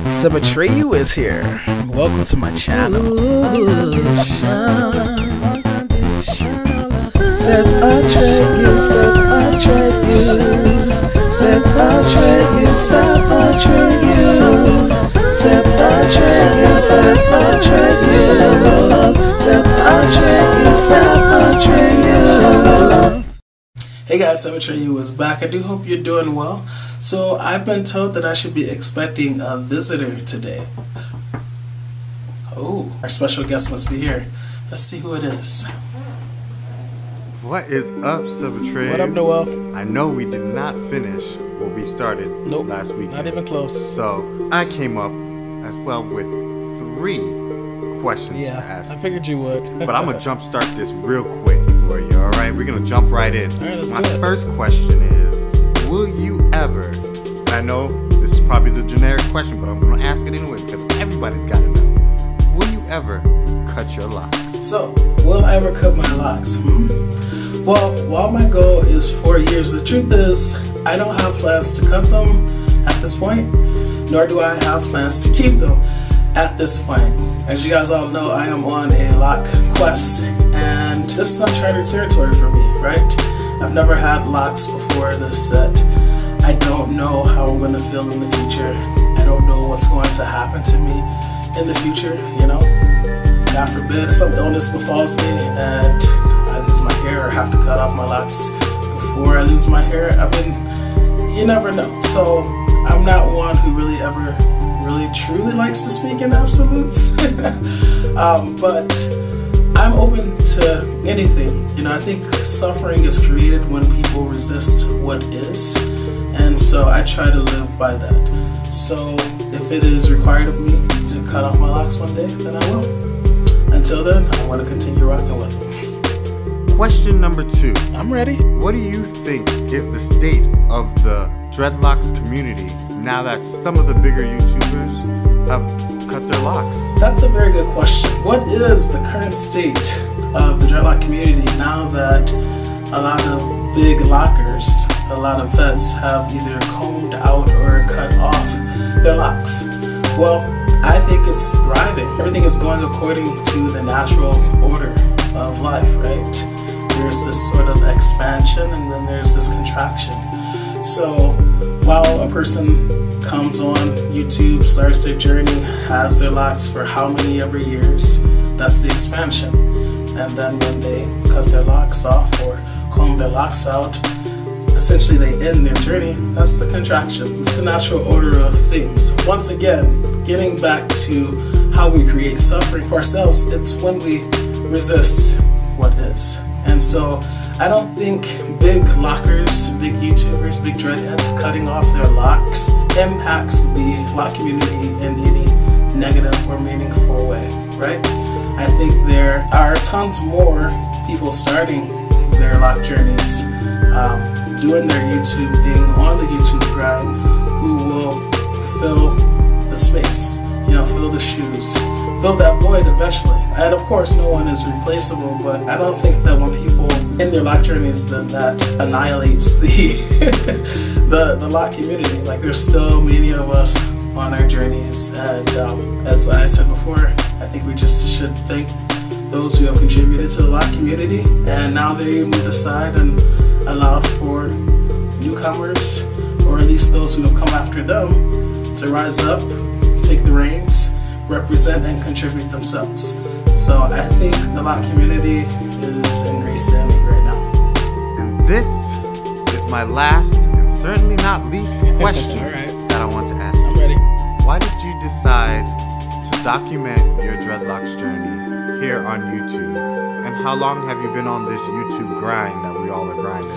Symmetry is here. Welcome to my channel. Set a trade, you set a trade, you set a trade, you set a trade, you set a trade, you set a trade, you set a trade, you set a trade, you. Hey guys, Symmetry is back. I do hope you're doing well. So I've been told that I should be expecting a visitor today. Oh, our special guest must be here. Let's see who it is. What is up, Symmetry? What up, Noel? I know we did not finish what we started last week. Not even close. So I came up as well with 3 questions to ask. I figured you would. But I'm gonna jump start this real quick for you, alright? We're gonna jump right in. All right, let's My do it. first question is, will you ever, and I know this is probably the generic question, but I'm gonna ask it anyway because everybody's gotta know. Will you ever cut your locks? So, will I ever cut my locks? Well, while my goal is 4 years, the truth is I don't have plans to cut them at this point, nor do I have plans to keep them at this point. As you guys all know, I am on a lock quest, and this is uncharted territory for me, right? I've never had locks before this set. I don't know how I'm going to feel in the future. I don't know what's going to happen to me in the future, you know? God forbid some illness befalls me and I lose my hair or have to cut off my locks before I lose my hair. I mean, you never know. So I'm not one who really truly likes to speak in absolutes. But I'm open to anything. You know, I think suffering is created when people resist what is. And so I try to live by that. So if it is required of me to cut off my locks one day, then I will. Until then, I want to continue rocking with them. Question number 2. I'm ready. What do you think is the state of the dreadlocks community now that some of the bigger YouTubers have cut their locks? That's a very good question. What is the current state of the dreadlock community now that a lot of big lockers, a lot of vets have either combed out or cut off their locks? Well, I think it's thriving. Everything is going according to the natural order of life, right? There's this sort of expansion and then there's this contraction. So while a person comes on YouTube, starts their journey, has their locks for how many ever years, that's the expansion. And then when they cut their locks off or comb their locks out, essentially they end their journey. That's the contraction. It's the natural order of things. Once again, getting back to how we create suffering for ourselves, it's when we resist what is. And so I don't think big lockers, big YouTubers, big dreadheads cutting off their locks impacts the lock community in any negative or meaningful way, right? I think there are tons more people starting their lock journeys, doing their YouTube thing, on the YouTube grind, who will fill the space, you know, fill the shoes, fill that void eventually. And of course, no one is replaceable, but I don't think that when people in their lock journeys, then that annihilates the the lock community. Like, there's still many of us on our journeys, and as I said before, I think we just should thank those who have contributed to the lock community, and now they moved aside and allowed for newcomers, or at least those who have come after them, to rise up, take the reins, represent and contribute themselves. So I think the lock community is in great standing right now. And this is my last and certainly not least question that I want to ask. I'm ready. Why did you decide to document your dreadlocks journey here on YouTube? And how long have you been on this YouTube grind that we all are grinding?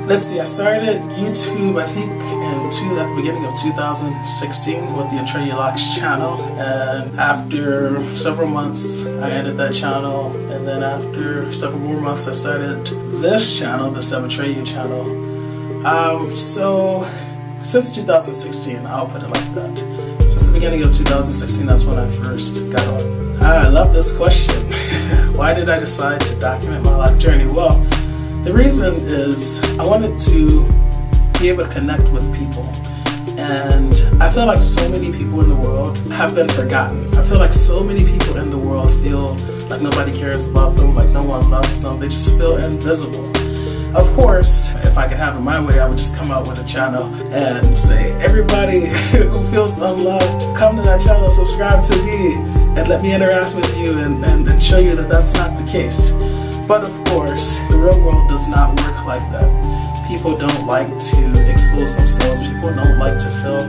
Let's see, I started YouTube, I think, at the beginning of 2016 with the Noel Got Locs channel, and after several months I ended that channel, and then after several more months I started this channel, the Symmetry channel. So since 2016, I'll put it like that. Since the beginning of 2016, that's when I first got on. I love this question. Why did I decide to document my lock journey? Well, the reason is I wanted to be able to connect with people. And I feel like so many people in the world have been forgotten. I feel like so many people in the world feel like nobody cares about them, like no one loves them. They just feel invisible. Of course, if I could have it my way, I would just come out with a channel and say, everybody who feels unloved, come to that channel, subscribe to me, and let me interact with you and show you that that's not the case. But of course, the real world does not work like that. People don't like to expose themselves. People don't like to feel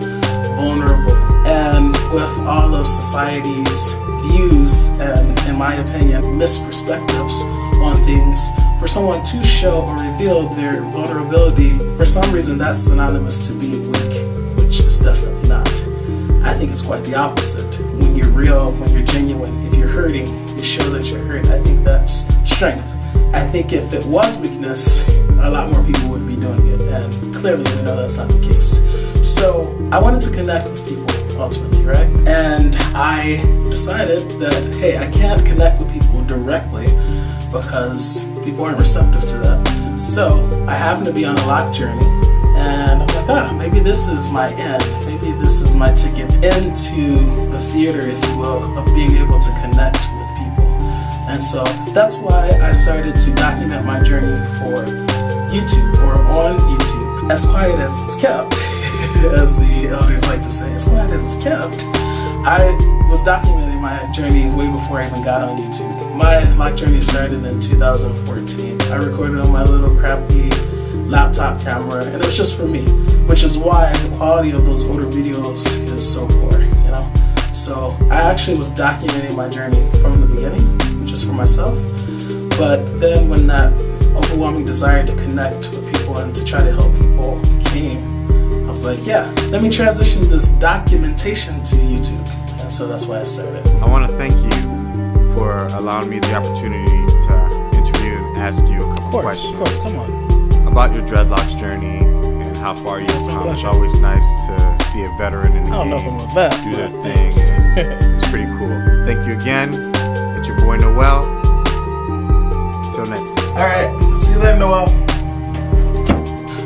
vulnerable. And with all of society's views and, in my opinion, misperspectives on things, for someone to show or reveal their vulnerability, for some reason that's synonymous to being weak, which is definitely not. I think it's quite the opposite. When you're real, when you're genuine, if you're hurting, you show that you're hurt. I think that's strength. I think if it was weakness, a lot more people would be doing it, and clearly we know that's not the case. So I wanted to connect with people ultimately, right? And I decided that, hey, I can't connect with people directly because people aren't receptive to that. So I happen to be on a lock journey, and I'm like, maybe this is my end. Maybe this is my ticket into the theater, if you will, of being able to connect with people. And so that's why I started to document my journey for YouTube, or on YouTube. As quiet as it's kept, as the elders like to say, as quiet as it's kept, I was documenting my journey way before I even got on YouTube. My lock journey started in 2014. I recorded on my little crappy laptop camera, and it was just for me, which is why the quality of those older videos is so poor, you know? So I actually was documenting my journey from the beginning, just for myself. But then when that overwhelming desire to connect with people and to try to help people came, I was like, yeah, let me transition this documentation to YouTube. And so that's why I started. I want to thank you for allowing me the opportunity to interview and ask you a couple questions. Of course, come on. About your dreadlocks journey and how far you've come. It's always nice to see a veteran in the game. I don't know if I'm a vet, do that thing. It's pretty cool. Thank you again. It's your boy Noel. Until next time. Alright, see you later, Noel.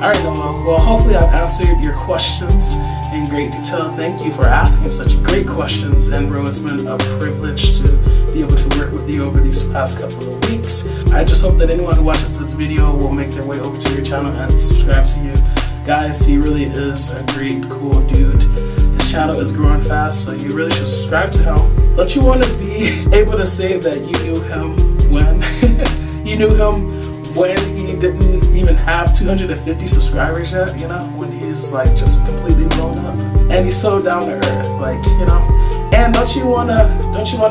Alright, Noel. Well, hopefully I've answered your questions in great detail. Thank you for asking such great questions. And bro, it's been a privilege to be able to work with you over these past couple of weeks. I just hope that anyone who watches this video will make their way over to your channel and subscribe to you. Guys, he really is a great, cool dude. His channel is growing fast, so you really should subscribe to him. Don't you want to be able to say that you knew him when you knew him when he didn't even have 250 subscribers yet, you know, when he's like just completely blown up, and he's so down to earth, like, you know. And don't you wanna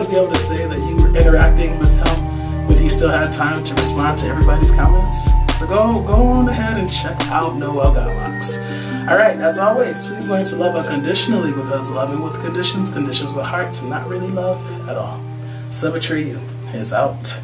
be able to say that you were interacting with him when he still had time to respond to everybody's comments? So go on ahead and check out Noel Got Locs. Alright, as always, please learn to love unconditionally, because loving with conditions conditions the heart to not really love at all. Subtray you is out.